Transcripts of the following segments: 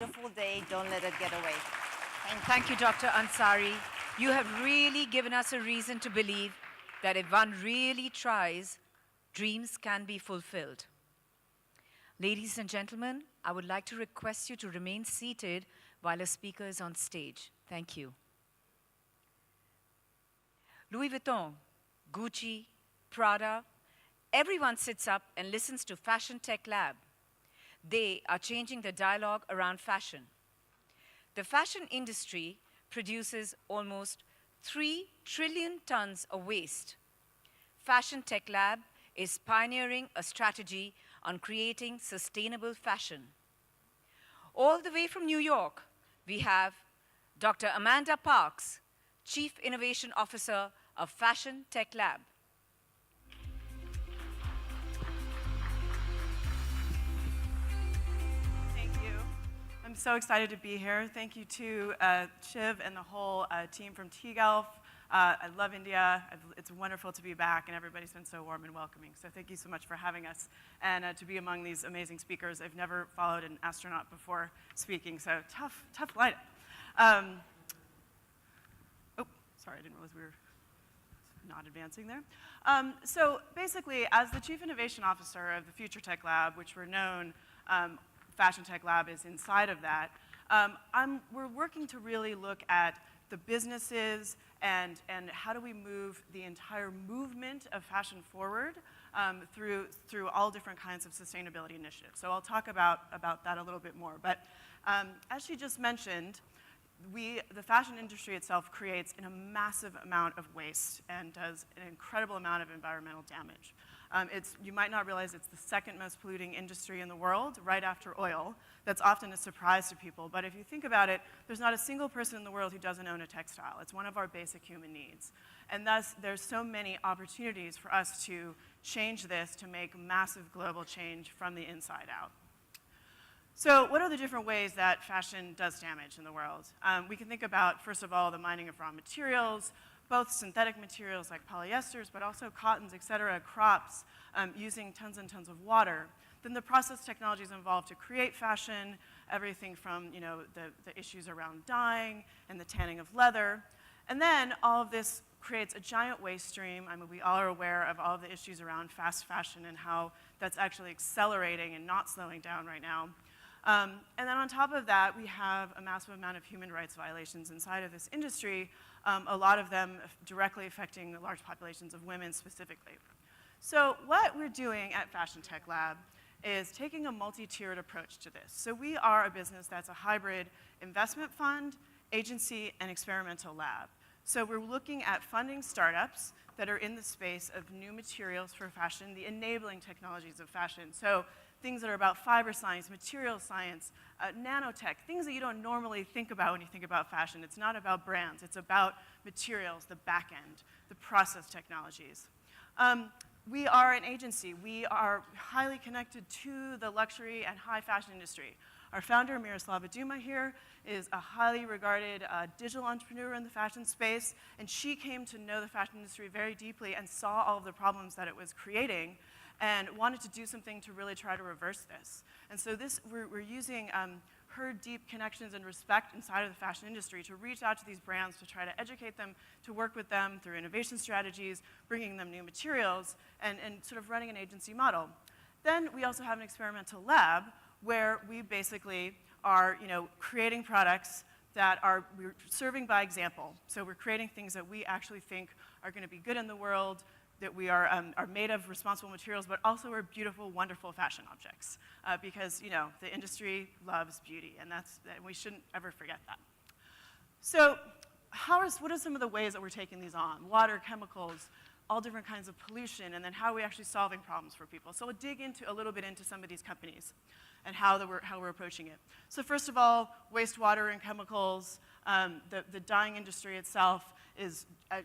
Beautiful day. Don't let it get away. Thank you. Thank you, Dr. Ansari. You have really given us a reason to believe that if one really tries, dreams can be fulfilled. Ladies and gentlemen, I would like to request you to remain seated while a speaker is on stage. Thank you. Louis Vuitton, Gucci, Prada, everyone sits up and listens to Fashion Tech Lab. They are changing the dialogue around fashion. The fashion industry produces almost 3 trillion tons of waste. Fashion Tech Lab is pioneering a strategy on creating sustainable fashion. All the way from New York, we have Dr. Amanda Parks, Chief Innovation Officer of Fashion Tech Lab. I'm so excited to be here. Thank you to Shiv and the whole team from T-Gelf. I love India. It's wonderful to be back, and everybody's been so warm and welcoming. So thank you so much for having us, and to be among these amazing speakers. I've never followed an astronaut before speaking, so tough lineup. Oh, sorry, I didn't realize we were not advancing there. So basically, as the Chief Innovation Officer of the Future Tech Lab, which we're known, Fashion Tech Lab is inside of that. We're working to really look at the businesses and how do we move the entire movement of fashion forward through all different kinds of sustainability initiatives. So I'll talk about that a little bit more. But as she just mentioned, the fashion industry itself creates a massive amount of waste and does an incredible amount of environmental damage. You might not realize it's the second most polluting industry in the world, right after oil. That's often a surprise to people, but if you think about it, there's not a single person in the world who doesn't own a textile. It's one of our basic human needs. And thus, there's so many opportunities for us to change this, to make massive global change from the inside out. So what are the different ways that fashion does damage in the world? We can think about, first of all, the mining of raw materials, both synthetic materials like polyesters, but also cottons, et cetera, crops, using tons and tons of water. Then the process technologies involved to create fashion, everything from the issues around dyeing and the tanning of leather. And then all of this creates a giant waste stream. I mean, we all are aware of all of the issues around fast fashion and how that's actually accelerating and not slowing down right now. And then on top of that, we have a massive amount of human rights violations inside of this industry, a lot of them directly affecting large populations of women specifically. So what we're doing at Fashion Tech Lab is taking a multi-tiered approach to this. So we are a business that's a hybrid investment fund, agency, and experimental lab. So we're looking at funding startups that are in the space of new materials for fashion, the enabling technologies of fashion. So things that are about fiber science, material science, nanotech, things that you don't normally think about when you think about fashion. It's not about brands. It's about materials, the back end, the process technologies. We are an agency. We are highly connected to the luxury and high fashion industry. Our founder, Miroslava Duma here, is a highly regarded digital entrepreneur in the fashion space, and she came to know the fashion industry very deeply and saw all of the problems that it was creating and wanted to do something to really try to reverse this. And so we're using her deep connections and respect inside of the fashion industry to reach out to these brands, to try to educate them, to work with them through innovation strategies, bringing them new materials, and sort of running an agency model. Then we also have an experimental lab where we basically are creating products that we're serving by example. So we're creating things that we actually think are going to be good in the world, that we are made of responsible materials, but also are beautiful, wonderful fashion objects. Because the industry loves beauty, and we shouldn't ever forget that. So what are some of the ways that we're taking these on? Water, chemicals, all different kinds of pollution, and then how are we actually solving problems for people? So we'll dig a little bit into some of these companies and how we're approaching it. So first of all, wastewater and chemicals. The dyeing industry itself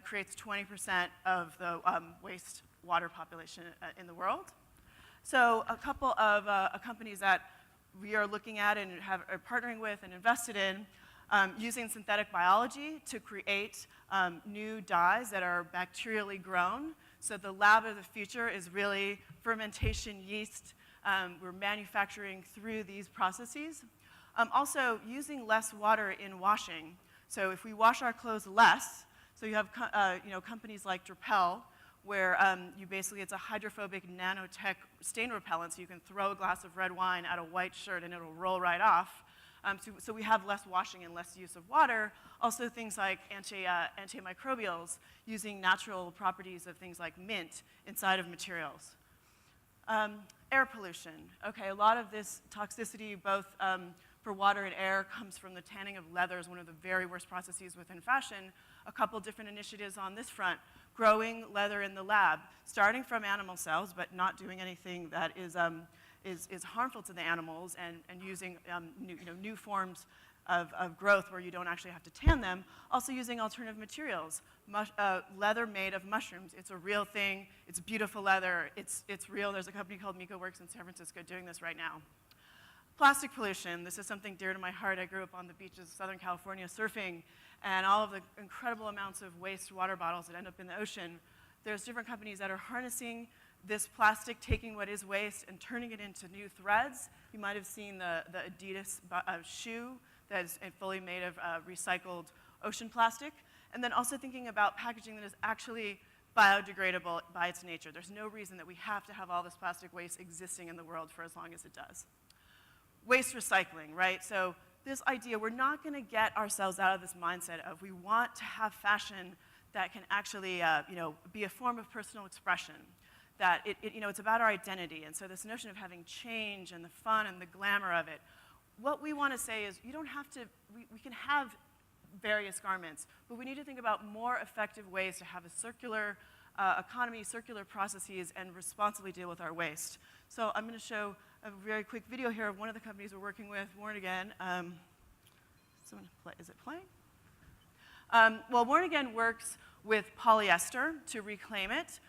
creates 20% of the wastewater population in the world. So a couple of companies that we are looking at and are partnering with and invested in, using synthetic biology to create new dyes that are bacterially grown. So the lab of the future is really fermentation yeast. We're manufacturing through these processes. Also, using less water in washing. So if we wash our clothes less, so you have companies like Drapel, where you basically, it's a hydrophobic nanotech stain repellent, so you can throw a glass of red wine at a white shirt and it'll roll right off. So we have less washing and less use of water. Also things like antimicrobials, using natural properties of things like mint inside of materials. Air pollution. Okay, a lot of this toxicity, both for water and air, comes from the tanning of leathers, one of the very worst processes within fashion. A couple different initiatives on this front. Growing leather in the lab, starting from animal cells, but not doing anything that is harmful to the animals, and using new forms of growth where you don't actually have to tan them. Also using alternative materials, leather made of mushrooms. It's a real thing. It's beautiful leather. It's real. There's a company called MecoWorks in San Francisco doing this right now. Plastic pollution. This is something dear to my heart. I grew up on the beaches of Southern California surfing, and all of the incredible amounts of waste water bottles that end up in the ocean. There's different companies that are harnessing this plastic, taking what is waste and turning it into new threads. You might have seen the Adidas shoe that is fully made of recycled ocean plastic. And then also thinking about packaging that is actually biodegradable by its nature. There's no reason that we have to have all this plastic waste existing in the world for as long as it does. Waste recycling, right? So this idea, we're not going to get ourselves out of this mindset of we want to have fashion that can actually be a form of personal expression, that it's about our identity. And so this notion of having change and the fun and the glamour of it, what we want to say is you don't have to, we can have various garments, but we need to think about more effective ways to have a circular economy, circular processes, and responsibly deal with our waste. So I'm going to show a very quick video here of one of the companies we're working with, Worn Again. Is it playing? Well, Worn Again works with polyester to reclaim it.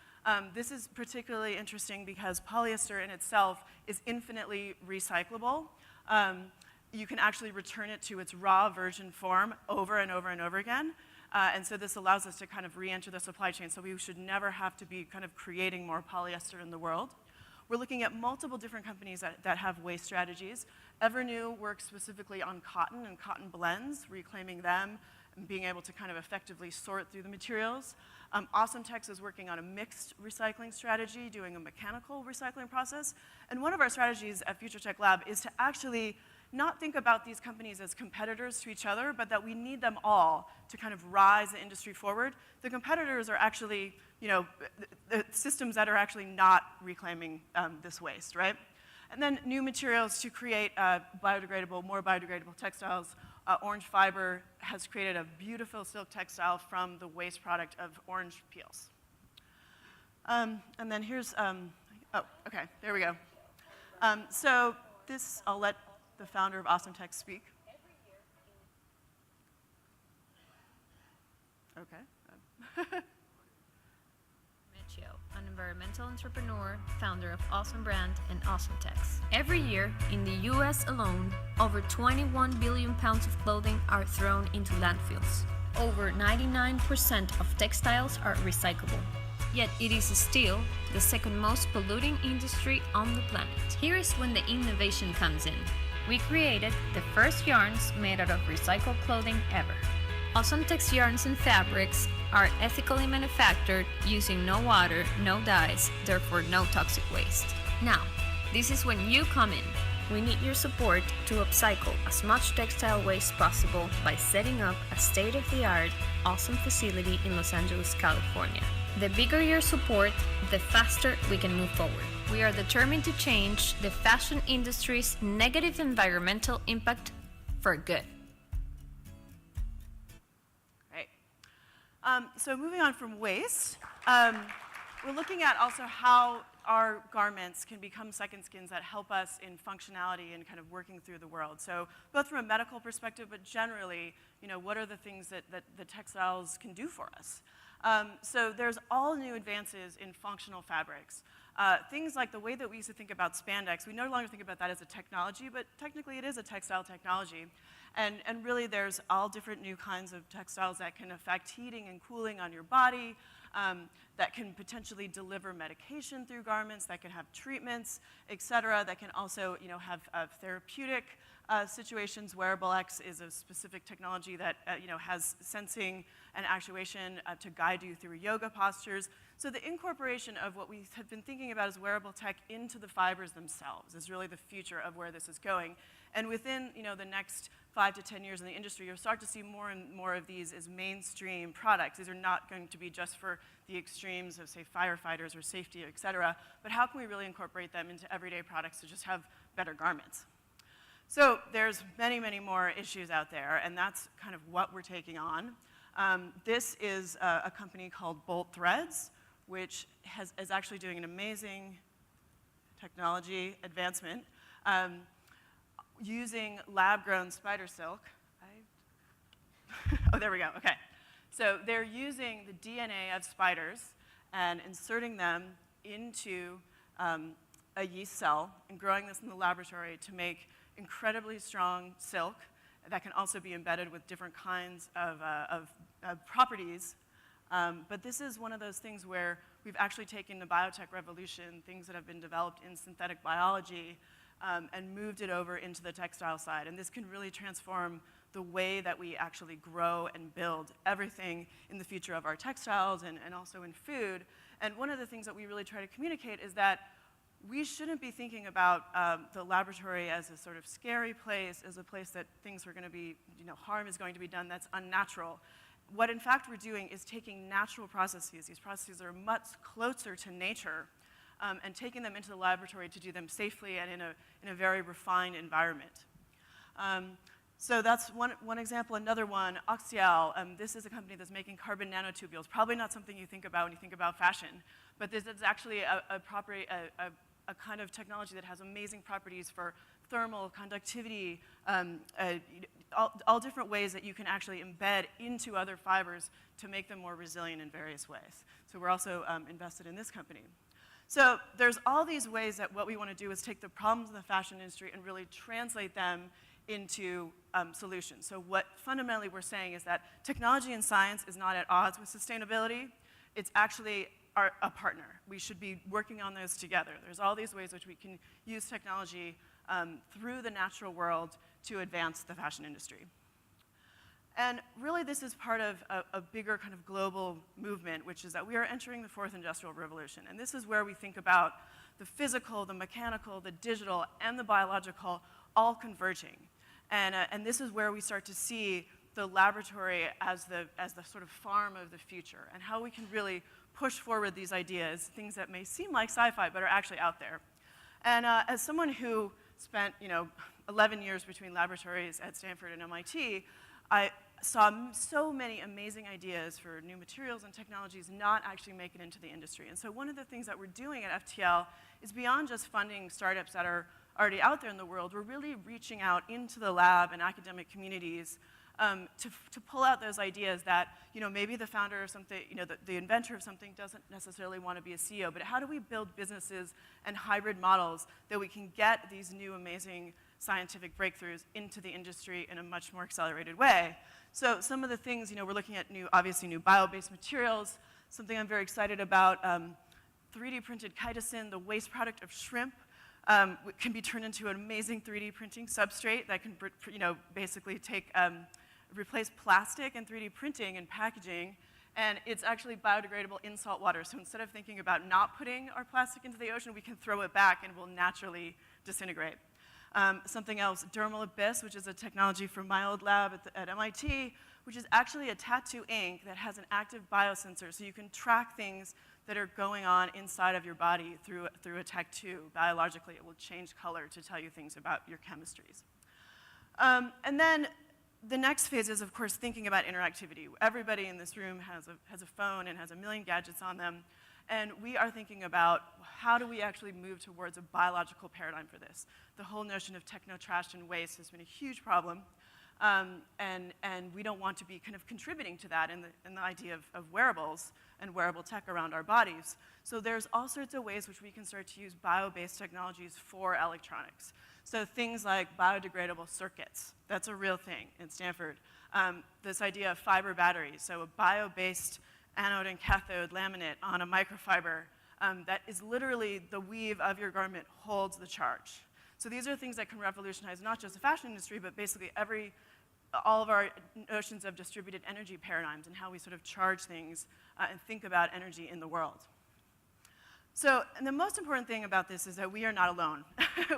This is particularly interesting because polyester in itself is infinitely recyclable. You can actually return it to its raw virgin form over and over and over again. And so this allows us to kind of re-enter the supply chain, so we should never have to be kind of creating more polyester in the world. We're looking at multiple different companies that have waste strategies. Evernew works specifically on cotton and cotton blends, reclaiming them and being able to kind of effectively sort through the materials. AwesomeTex is working on a mixed recycling strategy, doing a mechanical recycling process. And one of our strategies at Future Tech Lab is to actually not think about these companies as competitors to each other, but that we need them all to kind of rise the industry forward. The competitors are actually, the systems that are actually not reclaiming this waste, right? And then new materials to create more biodegradable textiles. Orange Fiber has created a beautiful silk textile from the waste product of orange peels. And then here's, okay, there we go. So this, I'll let the founder of AwesomeTex speak. Okay. Mecchio, an environmental entrepreneur, founder of Awesome Brand and AwesomeTex. Every year, in the US alone, over 21 billion pounds of clothing are thrown into landfills. Over 99% of textiles are recyclable. Yet it is still the second most polluting industry on the planet. Here is when the innovation comes in. We created the first yarns made out of recycled clothing ever. AwesomeTex yarns and fabrics are ethically manufactured using no water, no dyes, therefore no toxic waste. Now, this is when you come in. We need your support to upcycle as much textile waste possible by setting up a state-of-the-art awesome facility in Los Angeles, California. The bigger your support, the faster we can move forward. We are determined to change the fashion industry's negative environmental impact for good. Great. So moving on from waste, we're looking at also how our garments can become second skins that help us in functionality and kind of working through the world. So both from a medical perspective, but generally, what are the things that the textiles can do for us? So there's all new advances in functional fabrics. Things like the way that we used to think about spandex, we no longer think about that as a technology, but technically it is a textile technology. And really there's all different new kinds of textiles that can affect heating and cooling on your body, that can potentially deliver medication through garments, that can have treatments, et cetera, that can also have therapeutic situations. Wearable X is a specific technology that has sensing and actuation to guide you through yoga postures. So the incorporation of what we have been thinking about as wearable tech into the fibers themselves is really the future of where this is going. And within the next 5 to 10 years in the industry, you'll start to see more and more of these as mainstream products. These are not going to be just for the extremes of, say, firefighters or safety, et cetera, but how can we really incorporate them into everyday products to just have better garments? So there's many, many more issues out there, and that's kind of what we're taking on. This is a company called Bolt Threads, which is actually doing an amazing technology advancement using lab-grown spider silk. Oh, there we go, okay. So they're using the DNA of spiders and inserting them into a yeast cell and growing this in the laboratory to make incredibly strong silk that can also be embedded with different kinds of properties. But this is one of those things where we've actually taken the biotech revolution, things that have been developed in synthetic biology, and moved it over into the textile side. And this can really transform the way that we actually grow and build everything in the future of our textiles and also in food. And one of the things that we really try to communicate is that we shouldn't be thinking about the laboratory as a sort of scary place, as a place that things are going to be, harm is going to be done that's unnatural. What in fact we're doing is taking natural processes, these processes are much closer to nature, and taking them into the laboratory to do them safely and in a very refined environment. So that's one example. Another one, Oxial, this is a company that's making carbon nanotubules. Probably not something you think about when you think about fashion, but this is actually a kind of technology that has amazing properties for thermal conductivity, all different ways that you can actually embed into other fibers to make them more resilient in various ways. So we're also invested in this company. So there's all these ways that what we want to do is take the problems of the fashion industry and really translate them into solutions. So what fundamentally we're saying is that technology and science is not at odds with sustainability. It's actually a partner. We should be working on those together. There's all these ways which we can use technology through the natural world to advance the fashion industry. And really this is part of a bigger kind of global movement, which is that we are entering the fourth industrial revolution. And this is where we think about the physical, the mechanical, the digital, and the biological all converging. And this is where we start to see the laboratory as the sort of farm of the future, and how we can really push forward these ideas, things that may seem like sci-fi but are actually out there. And as someone who spent 11 years between laboratories at Stanford and MIT, I saw so many amazing ideas for new materials and technologies not actually make it into the industry. And so one of the things that we're doing at FTL is beyond just funding startups that are already out there in the world, we're really reaching out into the lab and academic communities to pull out those ideas that, maybe the founder of something, the inventor of something doesn't necessarily want to be a CEO, but how do we build businesses and hybrid models that we can get these new amazing scientific breakthroughs into the industry in a much more accelerated way? So some of the things, we're looking at obviously new bio-based materials. Something I'm very excited about, 3D printed chitosan, the waste product of shrimp, can be turned into an amazing 3D printing substrate that can, basically replace plastic and 3D printing and packaging, and it's actually biodegradable in salt water. So instead of thinking about not putting our plastic into the ocean, we can throw it back and it will naturally disintegrate. Something else, Dermal Abyss, which is a technology from my old lab at MIT, which is actually a tattoo ink that has an active biosensor, so you can track things that are going on inside of your body through a tattoo. Biologically, it will change color to tell you things about your chemistries. And then the next phase is, of course, thinking about interactivity. Everybody in this room has a phone and has a million gadgets on them. And we are thinking about how do we actually move towards a biological paradigm for this. The whole notion of techno-trash and waste has been a huge problem. And we don't want to be kind of contributing to that in the idea of wearables and wearable tech around our bodies. So there's all sorts of ways which we can start to use bio-based technologies for electronics. So things like biodegradable circuits, that's a real thing in Stanford. This idea of fiber batteries, so a bio-based anode and cathode laminate on a microfiber that is literally the weave of your garment holds the charge. So these are things that can revolutionize not just the fashion industry, but basically all of our notions of distributed energy paradigms and how we sort of charge things and think about energy in the world. So, and the most important thing about this is that we are not alone.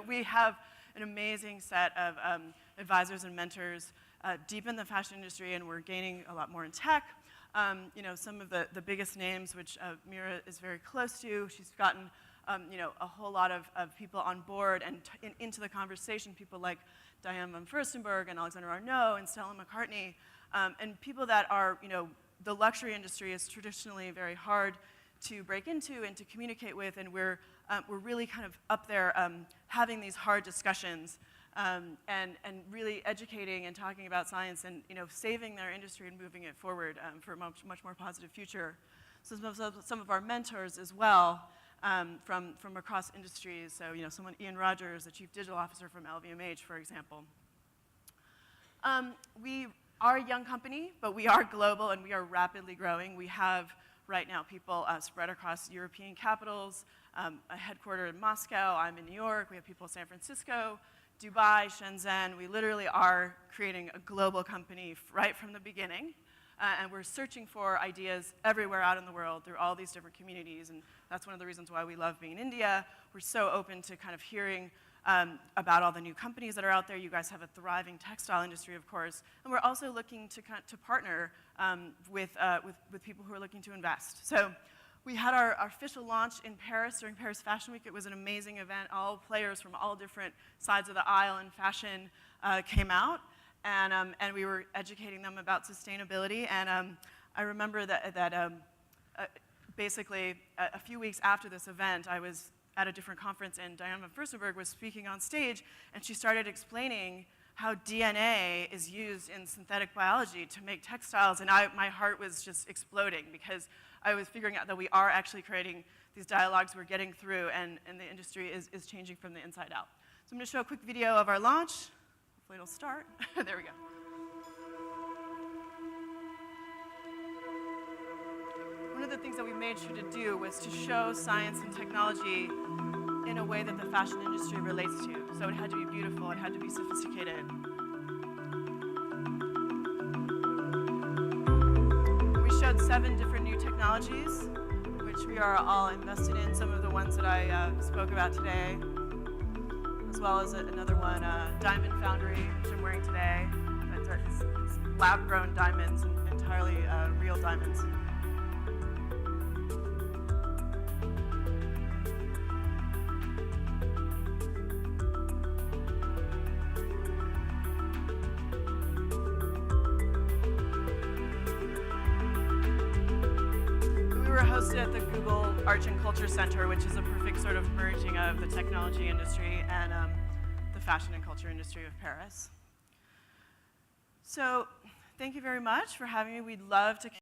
We have an amazing set of advisors and mentors deep in the fashion industry, and we're gaining a lot more in tech. You know, some of the biggest names, which Mira is very close to, she's gotten you know, a whole lot of people on board and into the conversation, people like Diane von Furstenberg and Alexander Arnault and Stella McCartney, and people that are, you know, the luxury industry is traditionally very hard to break into and to communicate with, and we're really kind of up there having these hard discussions and really educating and talking about science and, you know, saving their industry and moving it forward for a much more positive future. So some of our mentors as well from across industries. So, you know, Ian Rogers, the Chief Digital Officer from LVMH, for example. We are a young company, but we are global and we are rapidly growing. We have right now people spread across European capitals, a headquarter in Moscow. I'm in New York. We have people in San Francisco, Dubai, Shenzhen. We literally are creating a global company right from the beginning. And we're searching for ideas everywhere out in the world through all these different communities. And that's one of the reasons why we love being in India. We're so open to kind of hearing about all the new companies that are out there. You guys have a thriving textile industry, of course. And we're also looking to partner with people who are looking to invest. So we had our official launch in Paris during Paris Fashion Week. It was an amazing event. All players from all different sides of the aisle in fashion came out. And we were educating them about sustainability. And I remember that basically a few weeks after this event, I was at a different conference, and Diane von Furstenberg was speaking on stage, and she started explaining how DNA is used in synthetic biology to make textiles, and my heart was just exploding because I was figuring out that we are actually creating these dialogues we're getting through, and the industry is changing from the inside out. So I'm going to show a quick video of our launch. Hopefully it'll start. There we go. One of the things that we made sure to do was to show science and technology in a way that the fashion industry relates to. So it had to be beautiful, it had to be sophisticated. We showed 7 different new technologies, which we are all invested in. Some of the ones that I spoke about today, as well as another one, Diamond Foundry, which I'm wearing today. It's lab-grown diamonds, entirely real diamonds. Hosted at the Google Arts and Culture Center, which is a perfect sort of merging of the technology industry and the fashion and culture industry of Paris. So thank you very much for having me. We'd love to